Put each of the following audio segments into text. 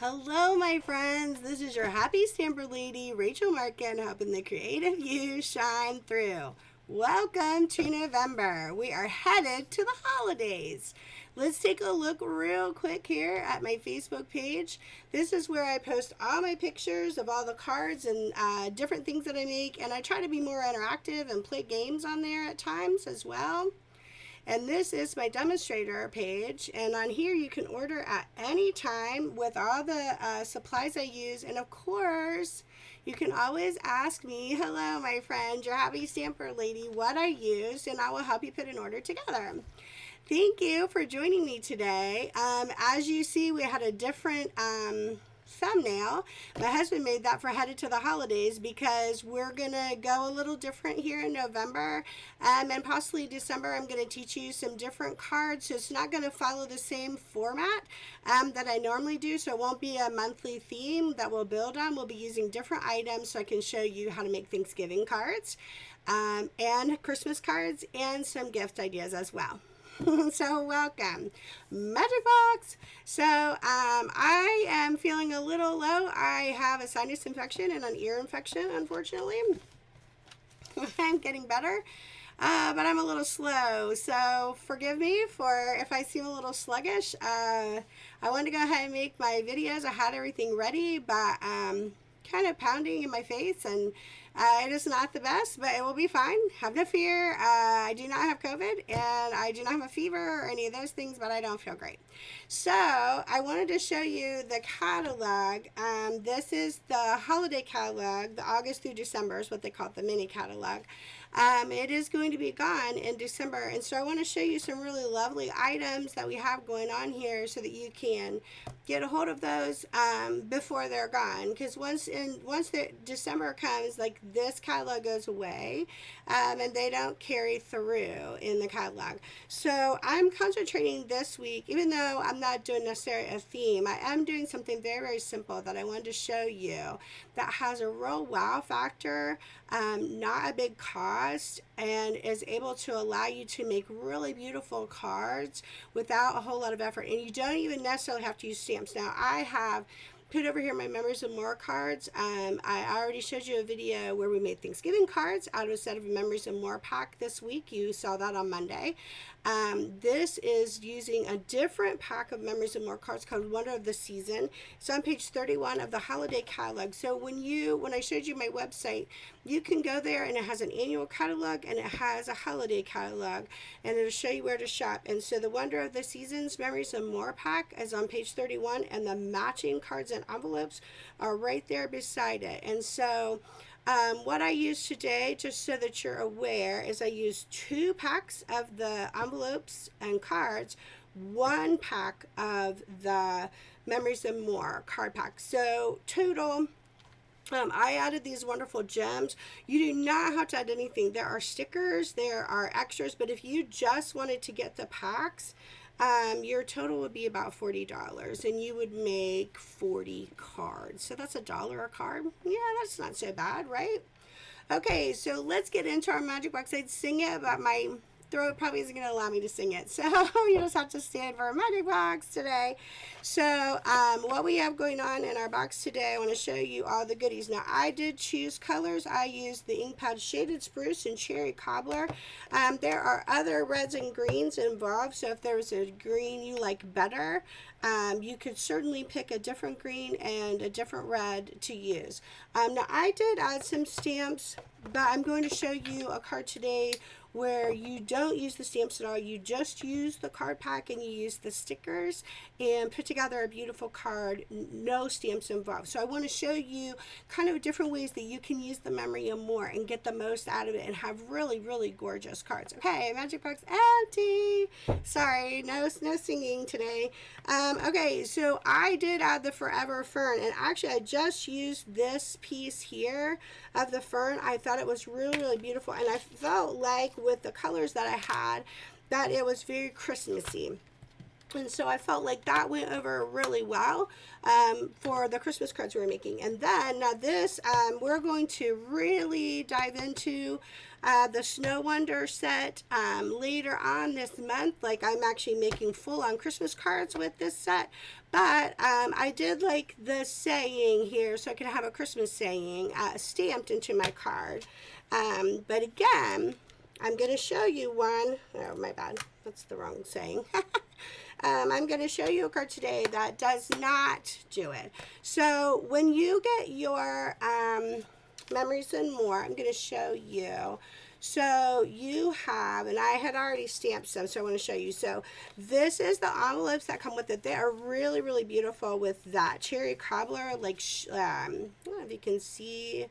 Hello, my friends. This is your happy stamper lady, Rachel Markin, helping the creative you shine through. Welcome to November. We are headed to the holidays. Let's take a look real quick here at my Facebook page. This is where I post all my pictures of all the cards and different things that I make, and I try to be more interactive and play games on there at times as well. And this is my demonstrator page, and on here you can order at any time with all the supplies I use. And of course you can always ask me, hello my friend, your happy stamper lady, what I used, and I will help you put an order together. Thank you for joining me today. As you see, we had a different thumbnail. My husband made that for headed to the holidays because we're gonna go a little different here in November, and possibly December. I'm gonna teach you some different cards, so it's not gonna follow the same format that I normally do, so it won't be a monthly theme that we'll build on. We'll be using different items so I can show you how to make Thanksgiving cards and Christmas cards and some gift ideas as well. So welcome, Magic Box. So I am feeling a little low. I have a sinus infection and an ear infection, unfortunately. I'm getting better, but I'm a little slow, so forgive me for if I seem a little sluggish. I wanted to go ahead and make my videos. I had everything ready, but kind of pounding in my face, and it is not the best, but it will be fine. Have no fear. I do not have COVID, and I do not have a fever or any of those things, but I don't feel great. So I wanted to show you the catalog. This is the holiday catalog. The August through December is what they call it, the mini catalog. It is going to be gone in December, and so I want to show you some really lovely items that we have going on here so that you can get a hold of those before they're gone, because once the December comes, like, this catalog goes away, and they don't carry through in the catalog. So I'm concentrating this week, even though I'm not doing necessarily a theme, I am doing something very, very simple that I wanted to show you that has a real wow factor, not a big cost, and is able to allow you to make really beautiful cards without a whole lot of effort. And you don't even necessarily have to use stamps. Now, I have put over here my Memories and More cards. I already showed you a video where we made Thanksgiving cards out of a set of Memories and More pack this week. You saw that on Monday. This is using a different pack of Memories and More cards called Wonder of the Season. It's on page 31 of the holiday catalog. So when I showed you my website, you can go there, and it has an annual catalog and it has a holiday catalog, and it'll show you where to shop. And so the Wonder of the Seasons Memories and More pack is on page 31, and the matching cards and envelopes are right there beside it. And so what I use today, just so that you're aware, is I use 2 packs of the envelopes and cards, 1 pack of the Memories and More card pack. So total, I added these wonderful gems. You do not have to add anything. There are stickers, there are extras, but if you just wanted to get the packs, your total would be about $40, and you would make 40 cards. So that's $1 a card. Yeah, that's not so bad, right? Okay, so let's get into our magic box. I'd sing it, but my throat probably isn't going to allow me to sing it, so you just have to stand for a magic box today. So what we have going on in our box today, I want to show you all the goodies. Now, I did choose colors. I used the ink pad Shaded Spruce and Cherry Cobbler. There are other reds and greens involved, so if there's a green you like better, you could certainly pick a different green and a different red to use. Now, I did add some stamps, but I'm going to show you a card today where you don't use the stamps at all. You just use the card pack and you use the stickers and put together a beautiful card, no stamps involved. So I want to show you kind of different ways that you can use the Memory and More and get the most out of it and have really, really gorgeous cards. Okay, magic box empty. Sorry, no singing today. Okay, so I did add the Forever Fern, and actually I just used this piece here of the fern. I thought it was really, really beautiful, and I felt like with the colors that I had that it was very Christmassy. And so I felt like that went over really well for the Christmas cards we were making. And then, now this, we're going to really dive into the Snow Wonder set later on this month. Like, I'm actually making full-on Christmas cards with this set. But I did like the saying here, so I could have a Christmas saying stamped into my card. But again, I'm going to show you one. Oh, my bad. That's the wrong saying. I'm going to show you a card today that does not do it. So when you get your Memories and More, I'm going to show you. So you have, and I had already stamped some, so I want to show you. So this is the envelopes that come with it. They are really, really beautiful with that cherry cobbler, like, I don't know if you can see.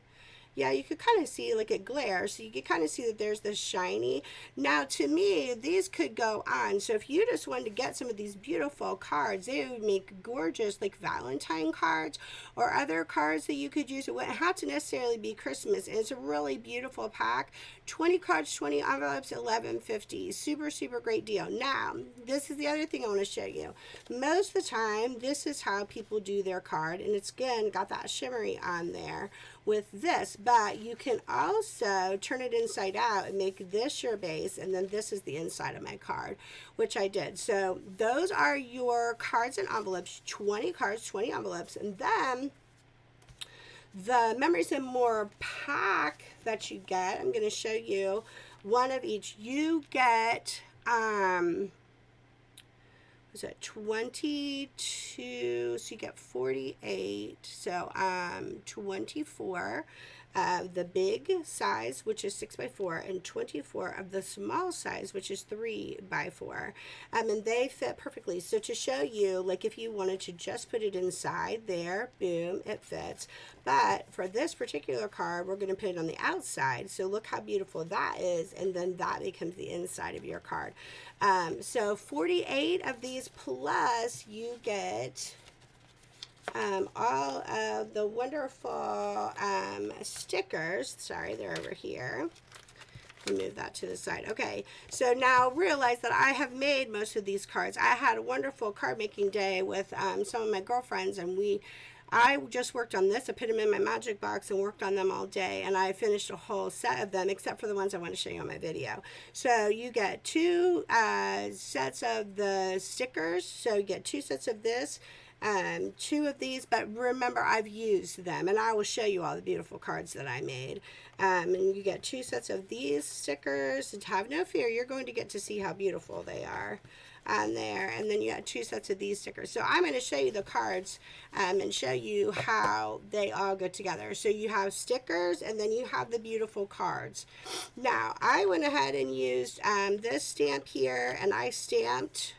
Yeah, you could kind of see, like, it glares, so you can kind of see that there's this shiny. Now, to me, these could go on. So if you just wanted to get some of these beautiful cards, they would make gorgeous, like, Valentine cards or other cards that you could use. It wouldn't have to necessarily be Christmas. And it's a really beautiful pack. 20 cards, 20 envelopes, $11.50. Super, super great deal. Now, this is the other thing I want to show you. Most of the time, this is how people do their card. And it's, again, got that shimmery on there with this, but you can also turn it inside out and make this your base, and then this is the inside of my card, which I did. So those are your cards and envelopes, 20 cards, 20 envelopes, and then the Memories and More pack that you get, I'm going to show you one of each. You get was it 22, so you get 48, so 24 of the big size, which is 6x4, and 24 of the small size, which is 3x4, and they fit perfectly. So to show you, like, if you wanted to just put it inside there, boom, it fits. But for this particular card, we're going to put it on the outside, so look how beautiful that is, and then that becomes the inside of your card. So 48 of these, plus you get all of the wonderful stickers. Sorry, they're over here. Move that to the side. Okay, so now realize that I have made most of these cards. I had a wonderful card making day with some of my girlfriends, and I just worked on this. I put them in my magic box and worked on them all day, and I finished a whole set of them, except for the ones I want to show you on my video. So you get two sets of the stickers. So you get two sets of this, two of these, but remember, I've used them, and I will show you all the beautiful cards that I made. And you get two sets of these stickers, and have no fear, you're going to get to see how beautiful they are on there. And then you got two sets of these stickers. So I'm going to show you the cards and show you how they all go together. So you have stickers, and then you have the beautiful cards. Now, I went ahead and used this stamp here, and I stamped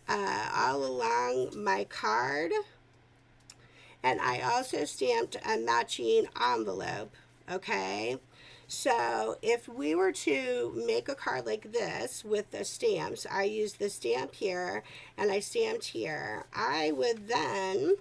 all along my card, and I also stamped a matching envelope. Okay, so if we were to make a card like this with the stamps, I used the stamp here and I stamped here. I would then,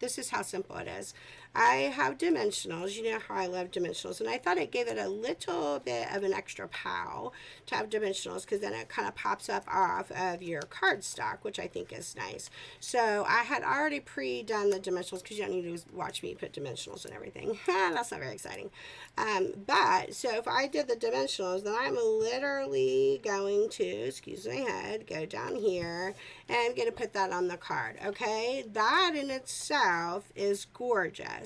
this is how simple it is. I have dimensionals. You know how I love dimensionals, and I thought it gave it a little bit of an extra pow to have dimensionals, because then it kind of pops up off of your cardstock, which I think is nice. So I had already pre-done the dimensionals, because you don't need to watch me put dimensionals and everything. That's not very exciting. But so if I did the dimensionals, then I'm literally going to, excuse my head, go down here, and I'm going to put that on the card. Okay, that in itself is gorgeous.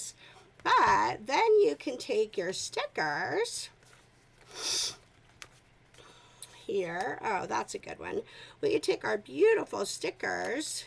But then you can take your stickers here. Oh, that's a good one. We can take our beautiful stickers.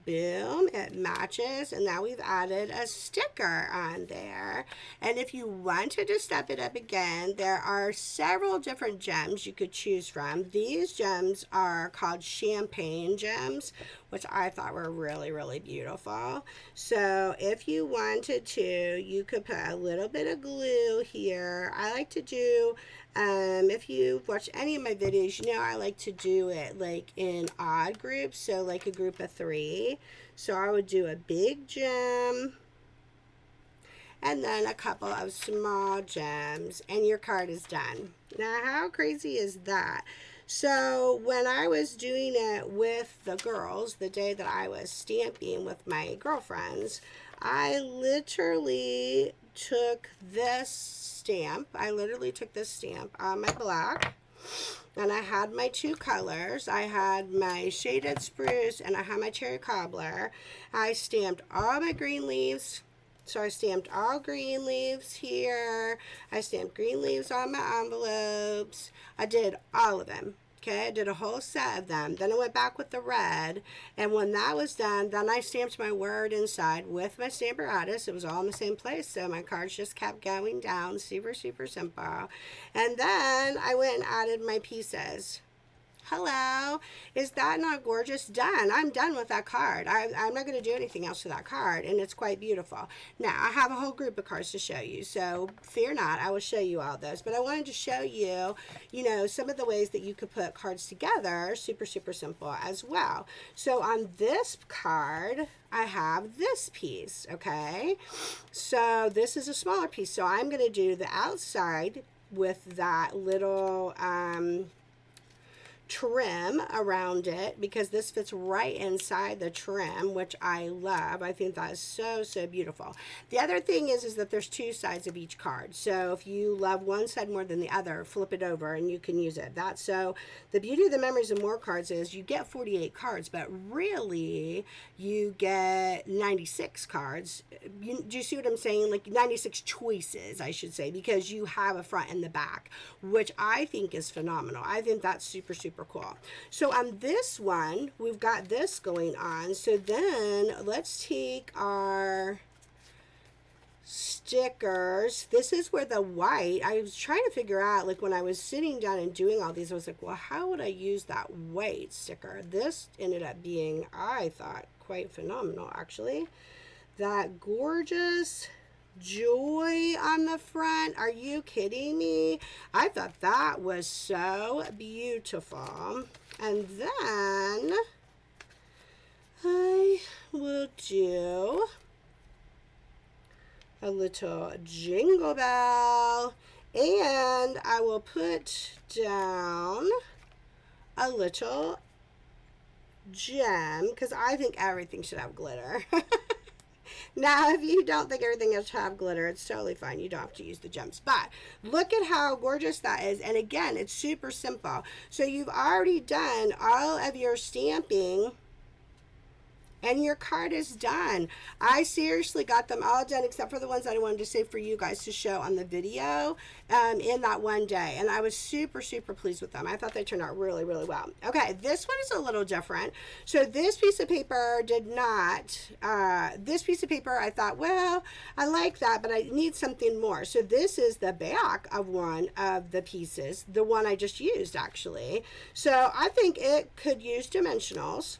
Boom, it matches, and now we've added a sticker on there. And if you wanted to step it up again, there are several different gems you could choose from. These gems are called champagne gems, which I thought were really, really beautiful. So if you wanted to, you could put a little bit of glue here. I like to do, if you've watched any of my videos, you know I like to do it like in odd groups, so like a group of 3. So I would do a big gem and then a couple of small gems, and your card is done. Now, how crazy is that? So when I was doing it with the girls, the day that I was stamping with my girlfriends, I literally took this stamp. I literally took this stamp on my black, and I had my two colors. I had my shaded spruce and I had my cherry cobbler. I stamped all my green leaves. So I stamped all green leaves here. I stamped green leaves on my envelopes. I did all of them. Okay, I did a whole set of them. Then I went back with the red, and when that was done, then I stamped my word inside with my Stamparatus. It was all in the same place, so my cards just kept going down. Super, super simple. And then I went and added my pieces. Hello, is that not gorgeous? Done. I'm done with that card. I'm not going to do anything else to that card, and it's quite beautiful. Now, I have a whole group of cards to show you, so fear not, I will show you all those. But I wanted to show you, some of the ways that you could put cards together, super, super simple as well. So on this card, I have this piece, okay? So this is a smaller piece, so I'm going to do the outside with that little trim around it, because this fits right inside the trim, which I love. I think that is so, so beautiful. The other thing is that there's two sides of each card. So if you love one side more than the other, flip it over and you can use it. So the beauty of the Memories of More cards is you get 48 cards, but really you get 96 cards. Do you see what I'm saying? Like 96 choices, I should say, because you have a front and the back, which I think is phenomenal. I think that's super, super cool. So on this one, we've got this going on. So then let's take our stickers. This is where the white, I was trying to figure out, like when I was sitting down and doing all these, I was like, well, how would I use that white sticker? This ended up being, I thought, quite phenomenal, actually. That gorgeous joy on the front. Are you kidding me? I thought that was so beautiful. And then I will do a little jingle bell, and I will put down a little gem, because I think everything should have glitter. Now, if you don't think everything else should have glitter, it's totally fine. You don't have to use the gems. But look at how gorgeous that is. And again, it's super simple. So you've already done all of your stamping, and your card is done. I seriously got them all done except for the ones that I wanted to save for you guys to show on the video in that one day. And I was super, super pleased with them. I thought they turned out really, really well. Okay, this one is a little different. So this piece of paper did not, this piece of paper I thought, well, I like that, but I need something more. So this is the back of one of the pieces, the one I just used actually. So I think it could use dimensionals.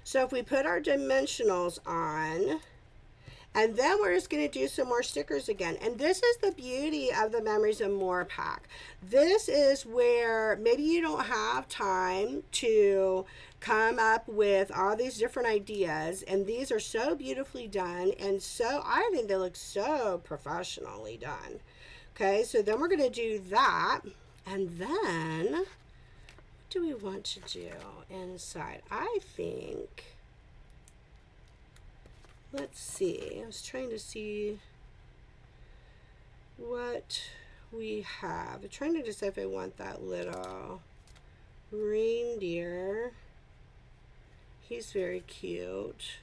So if we put our dimensionals on, and then we're just going to do some more stickers again. And this is the beauty of the Memories and More pack. This is where maybe you don't have time to come up with all these different ideas, and these are so beautifully done, and so I think they look so professionally done. Okay, so then we're going to do that, and then do we want to do inside? I think, let's see, I was trying to see what we have. I'm trying to decide if I want that little reindeer. He's very cute.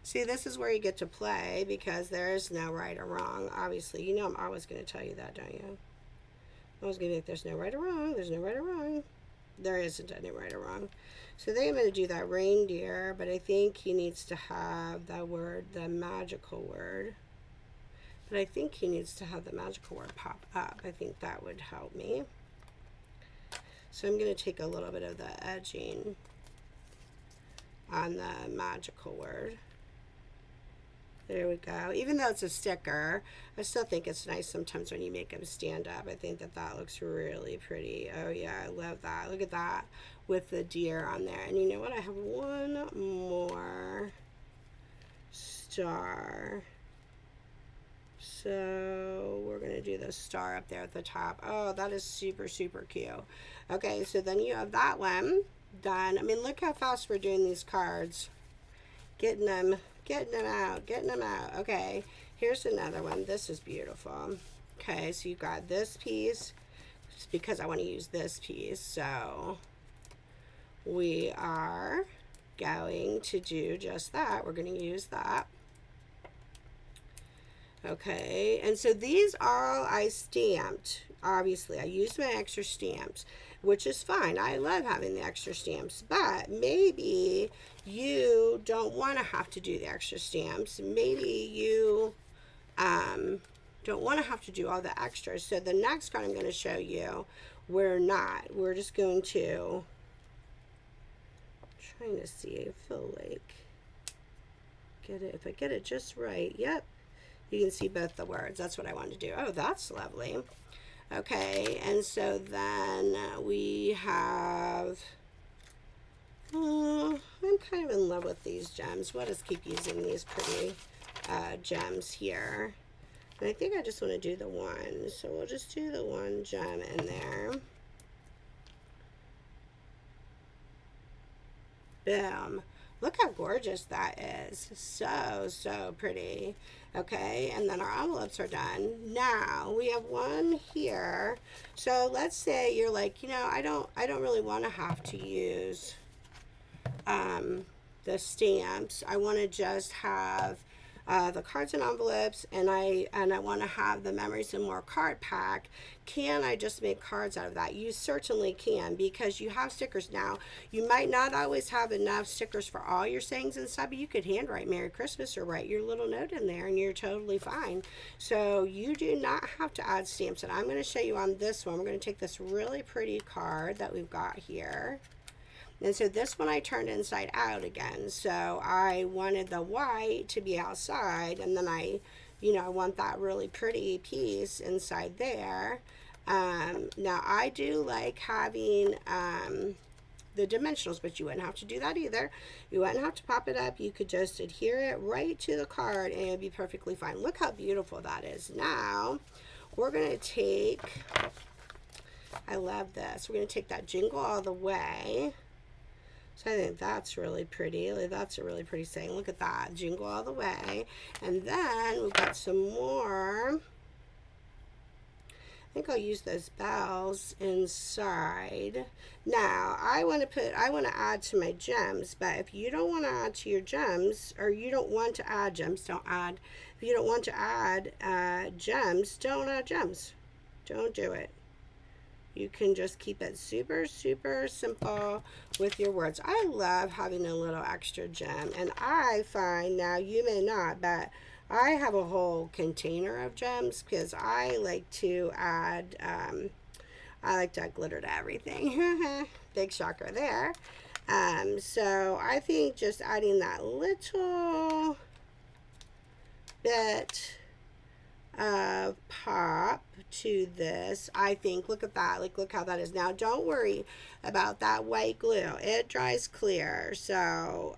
See, this is where you get to play, because there is no right or wrong, obviously. You know I'm always going to tell you that, don't you? I'm always going to be like, there's no right or wrong, there's no right or wrong. There isn't any right or wrong. So then I'm going to do that reindeer, but I think he needs to have that word, the magical word. But I think he needs to have the magical word pop up. I think that would help me. So I'm going to take a little bit of the edging on the magical word. There we go. Even though it's a sticker, I still think it's nice sometimes when you make them stand up. I think that that looks really pretty. Oh yeah, I love that. Look at that with the deer on there. And you know what? I have one more star. So we're going to do the star up there at the top. Oh, that is super, super cute. Okay, so then you have that one done. I mean, look how fast we're doing these cards. Getting them out, getting them out. Okay, here's another one. This is beautiful. Okay, so you've got this piece. It's because I want to use this piece. So we are going to do just that. We're going to use that. Okay, and so these all I stamped. Obviously, I used my extra stamps, which is fine. I love having the extra stamps, but maybe you don't want to have to do the extra stamps. Maybe you don't want to have to do all the extras. So the next card I'm going to show you, we're not. We're just going to, trying to see, I feel like, get it, if I get it just right. Yep. You can see both the words. That's what I wanted to do. Oh, that's lovely. Okay, and so then we have, I'm kind of in love with these gems. We'll just keep using these pretty gems here. And I think I just want to do the one. So we'll just do the one gem in there. Boom. Look how gorgeous that is. So, so pretty. Okay, and then our envelopes are done. Now we have one here. So let's say you're like, you know, I don't really want to have to use the stamps. I want to just have the cards and envelopes, and I want to have the Memories and More card pack. Can I just make cards out of that? You certainly can, because you have stickers now. You might not always have enough stickers for all your sayings and stuff, but you could handwrite Merry Christmas or write your little note in there, and you're totally fine. So you do not have to add stamps, and I'm going to show you on this one. We're going to take this really pretty card that we've got here. And so this one I turned inside out again. So I wanted the white to be outside, and then I want that really pretty piece inside there. Now I do like having the dimensionals, but you wouldn't have to do that either. You wouldn't have to pop it up. You could just adhere it right to the card and it would be perfectly fine. Look how beautiful that is. Now we're going to take, I love this, we're going to take that Jingle All the Way. So I think that's really pretty. That's a really pretty saying. Look at that. Jingle all the way. And then we've got some more. I think I'll use those bells inside. Now, I want to add to my gems, but if you don't want to add to your gems, or you don't want to add gems, don't add. If you don't want to add gems, don't add gems. Don't do it. You can just keep it super, super simple with your words. I love having a little extra gem, and I find, now you may not, but I have a whole container of gems because I like to add glitter to everything. Big shocker there. So I think just adding that little bit of pop to this, I think, look at that, like, look how that is. Now don't worry about that white glue, it dries clear, so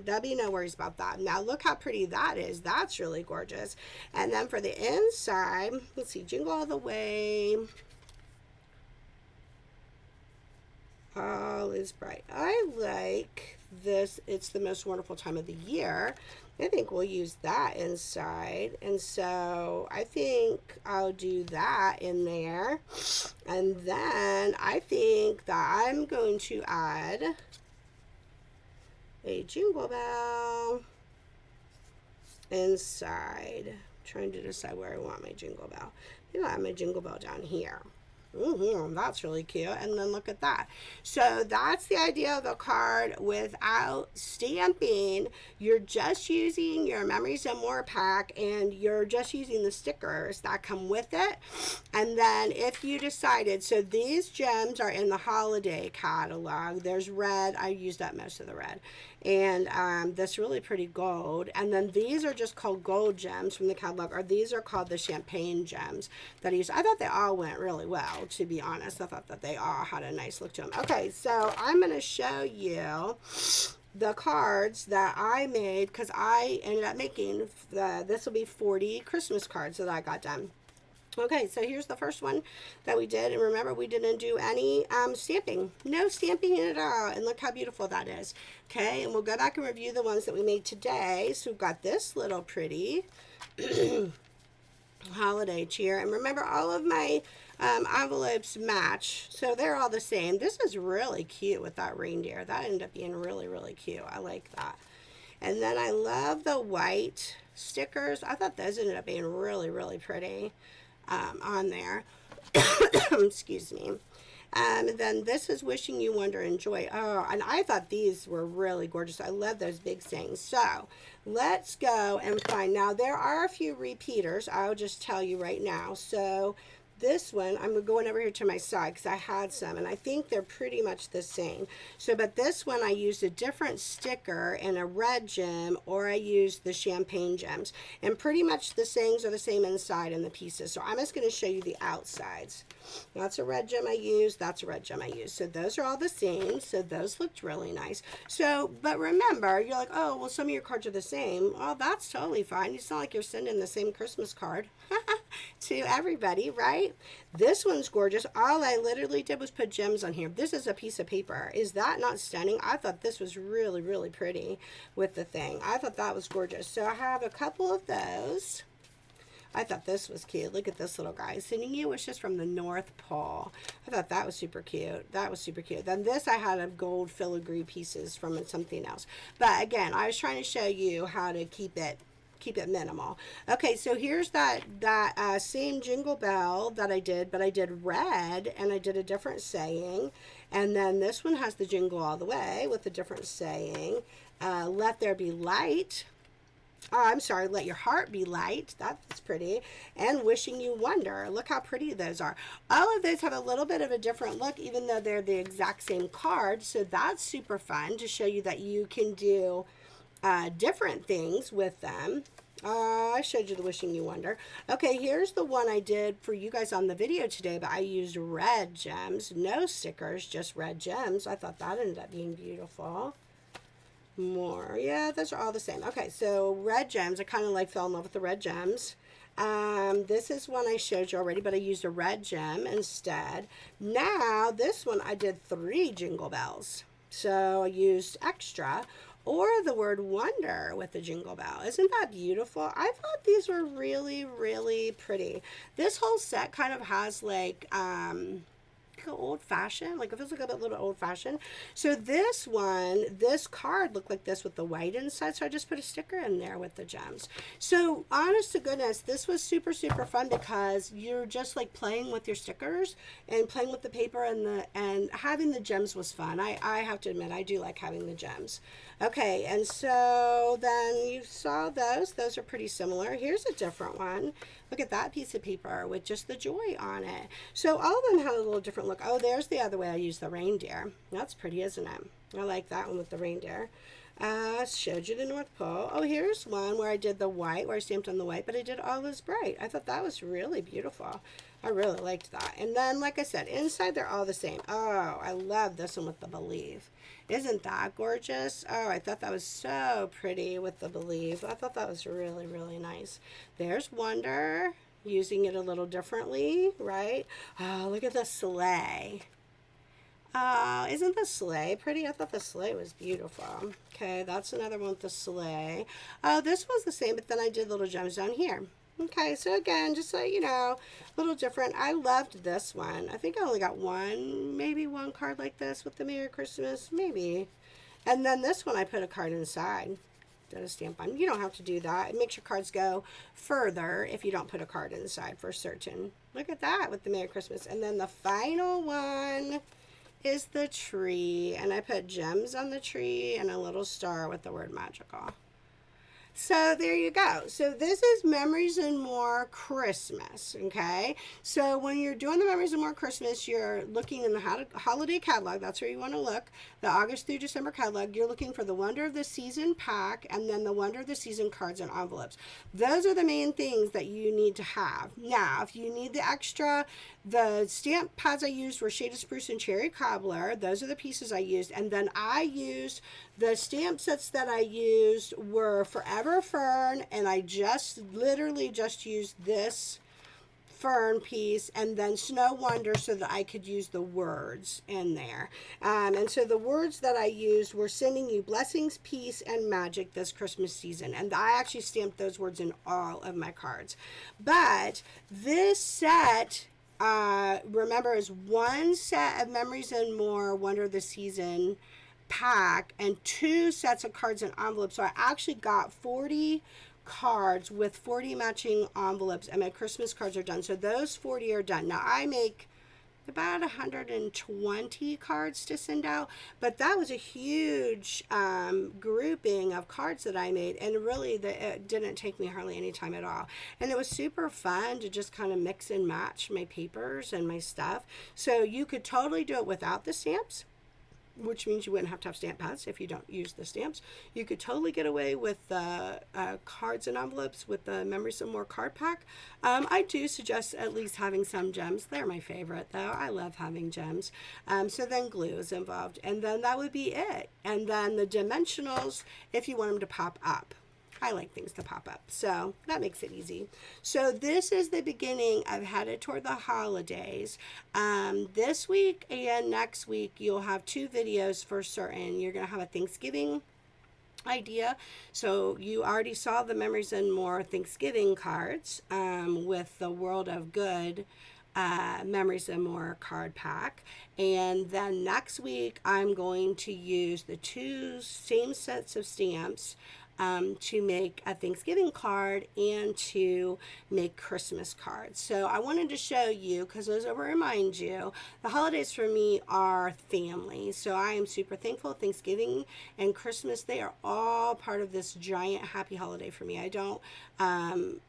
there'll be no worries about that. Now look how pretty that is. That's really gorgeous. And then for the inside, let's see, Jingle All the Way, all is bright. I like this. It's the most wonderful time of the year. I think we'll use that inside, and so I think I'll do that in there. And then I think that I'm going to add a jingle bell inside. I'm trying to decide where I want my jingle bell. I think I have my jingle bell down here. That's really cute. And then look at that. So that's the idea of the card without stamping. You're just using your Memories and More pack, and you're just using the stickers that come with it. And then if you decided, so these gems are in the holiday catalog. There's red. I used up most of the red. And this really pretty gold. And then these are just called gold gems from the catalog, or these are called the champagne gems that I used. I thought they all went really well, to be honest. I thought that they all had a nice look to them. Okay, so I'm going to show you the cards that I made, because I ended up making, this will be 40 Christmas cards that I got done. Okay, so here's the first one that we did. And remember, we didn't do any stamping. No stamping at all. And look how beautiful that is. Okay, and we'll go back and review the ones that we made today. So we've got this little pretty holiday cheer. And remember, all of my envelopes match. So they're all the same. This is really cute with that reindeer. That ended up being really, really cute. I like that. And then I love the white stickers. I thought those ended up being really, really pretty on there. Excuse me. And then this is Wishing You Wonder and Joy. Oh, and I thought these were really gorgeous. I love those big things. So let's go and find. Now, there are a few repeaters. I'll just tell you right now. So this one, I'm going over here to my side because I had some, and I think they're pretty much the same. So, but this one I used a different sticker and a red gem, or I used the champagne gems. And pretty much the sayings are the same inside in the pieces. So I'm just going to show you the outsides. That's a red gem I used. That's a red gem I used. So those are all the same. So those looked really nice. So, but remember, you're like, oh, well, some of your cards are the same. Well, that's totally fine. It's not like you're sending the same Christmas card to everybody, right? This one's gorgeous. All I literally did was put gems on here. This is a piece of paper. Is that not stunning? I thought this was really, really pretty with the thing. I thought that was gorgeous. So I have a couple of those. I thought this was cute. Look at this little guy. Sending you wishes from the North Pole. I thought that was super cute. That was super cute. Then this I had of gold filigree pieces from something else. But again, I was trying to show you how to keep it minimal. Okay, so here's that same jingle bell that I did, but I did red and I did a different saying. And then this one has the jingle all the way with a different saying. Let there be light. Oh, I'm sorry, let your heart be light. That's pretty. And Wishing You Wonder. Look how pretty those are. All of those have a little bit of a different look, even though they're the exact same card. So that's super fun to show you that you can do different things with them. I showed you the Wishing You Wonder. Okay, here's the one I did for you guys on the video today, but I used red gems. No stickers, just red gems. I thought that ended up being beautiful. More. Yeah, those are all the same. Okay, so red gems. I kind of like fell in love with the red gems. This is one I showed you already, but I used a red gem instead. Now, this one I did 3 jingle bells. So I used extra or the word wonder with the jingle bell. Isn't that beautiful? I thought these were really, really pretty. This whole set kind of has like, old-fashioned, like it feels like a little old-fashioned. So this one, this card looked like this with the white inside, so I just put a sticker in there with the gems. So honest to goodness, this was super, super fun because you're just like playing with your stickers and playing with the paper, and having the gems was fun. I have to admit, I do like having the gems. Okay, and so then you saw those are pretty similar. Here's a different one. Look at that piece of paper with just the joy on it. So all of them have a little different look. Oh, there's the other way I used the reindeer. That's pretty, isn't it? I like that one with the reindeer. Showed you the North Pole. Oh, here's one where I did the white, where I stamped on the white, but I did all this bright. I thought that was really beautiful. I really liked that. And then, like I said, inside they're all the same. Oh, I love this one with the Believe. Isn't that gorgeous? Oh, I thought that was so pretty with the Believe. I thought that was really, really nice. There's Wonder, using it a little differently, right? Oh, look at the sleigh. Oh, isn't the sleigh pretty? I thought the sleigh was beautiful. Okay, that's another one with the sleigh. Oh, this was the same, but then I did little gems down here. Okay, so again, just so you know, a little different. I loved this one. I think I only got maybe one card like this with the Merry Christmas, maybe. And then this one I put a card inside. Did a stamp on. You don't have to do that. It makes your cards go further if you don't put a card inside for certain. Look at that with the Merry Christmas. And then the final one is the tree. And I put gems on the tree and a little star with the word magical. So there you go. So this is Memories and More Christmas, okay? So when you're doing the Memories and More Christmas, you're looking in the holiday catalog. That's where you want to look. The August through December catalog. You're looking for the Wonder of the Season pack and then the Wonder of the Season cards and envelopes. Those are the main things that you need to have. Now, if you need the extra, the stamp pads I used were Shaded Spruce and Cherry Cobbler. Those are the pieces I used. And then I used the stamp sets that I used were Forever Fern, and I literally just used this fern piece, and then Snow Wonder so that I could use the words in there. And so the words that I used were sending you blessings, peace, and magic this Christmas season. And I actually stamped those words in all of my cards. But this set, remember, is one set of Memories and More Wonder of the Season pack and 2 sets of cards and envelopes. So I actually got 40 cards with 40 matching envelopes, and my Christmas cards are done. So those 40 are done. Now I make about 120 cards to send out, but that was a huge grouping of cards that I made, and really it didn't take me hardly any time at all, and it was super fun to just kind of mix and match my papers and my stuff. So you could totally do it without the stamps, which means you wouldn't have to have stamp pads if you don't use the stamps. You could totally get away with the cards and envelopes with the Memories and More card pack. I do suggest at least having some gems. They're my favorite, though. I love having gems. So then glue is involved, and then that would be it. And then the dimensionals, if you want them to pop up. I like things to pop up, so that makes it easy. So this is the beginning of Headed Toward the Holidays. This week and next week, you'll have 2 videos for certain. You're going to have a Thanksgiving idea. So you already saw the Memories and More Thanksgiving cards with the World of Good Memories and More card pack. And then next week, I'm going to use the 2 same sets of stamps to make a Thanksgiving card and to make Christmas cards. So I wanted to show you, because as I remind you, the holidays for me are family. So I am super thankful. Thanksgiving and Christmas, they are all part of this giant happy holiday for me. I don't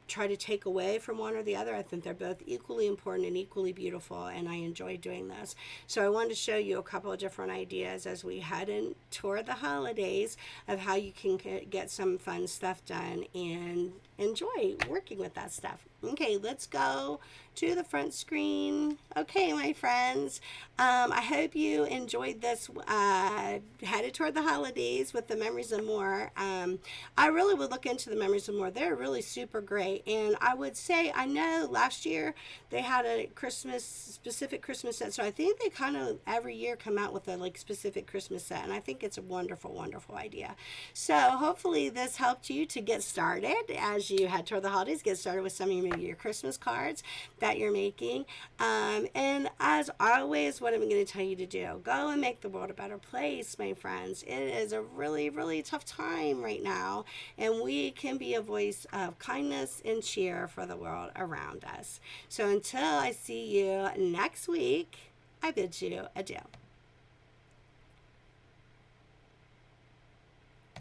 try to take away from one or the other. I think they're both equally important and equally beautiful, and I enjoy doing this. So I wanted to show you a couple of different ideas as we head in toward the holidays of how you can get some fun stuff done and enjoy working with that stuff. Okay, let's go to the front screen. Okay, my friends, I hope you enjoyed this Headed Toward the Holidays with the Memories and More. I really would look into the Memories and More. They're really super great, and I would say, I know last year they had a specific Christmas set, so I think they kind of every year come out with a specific Christmas set, and I think it's a wonderful, wonderful idea. So hopefully this helped you to get started as you head toward the holidays. Get started with some of your Christmas cards that you're making, and as always, what I'm going to tell you to do, go and make the world a better place, my friends. It is a really, really tough time right now, and we can be a voice of kindness and cheer for the world around us. So until I see you next week, I bid you adieu.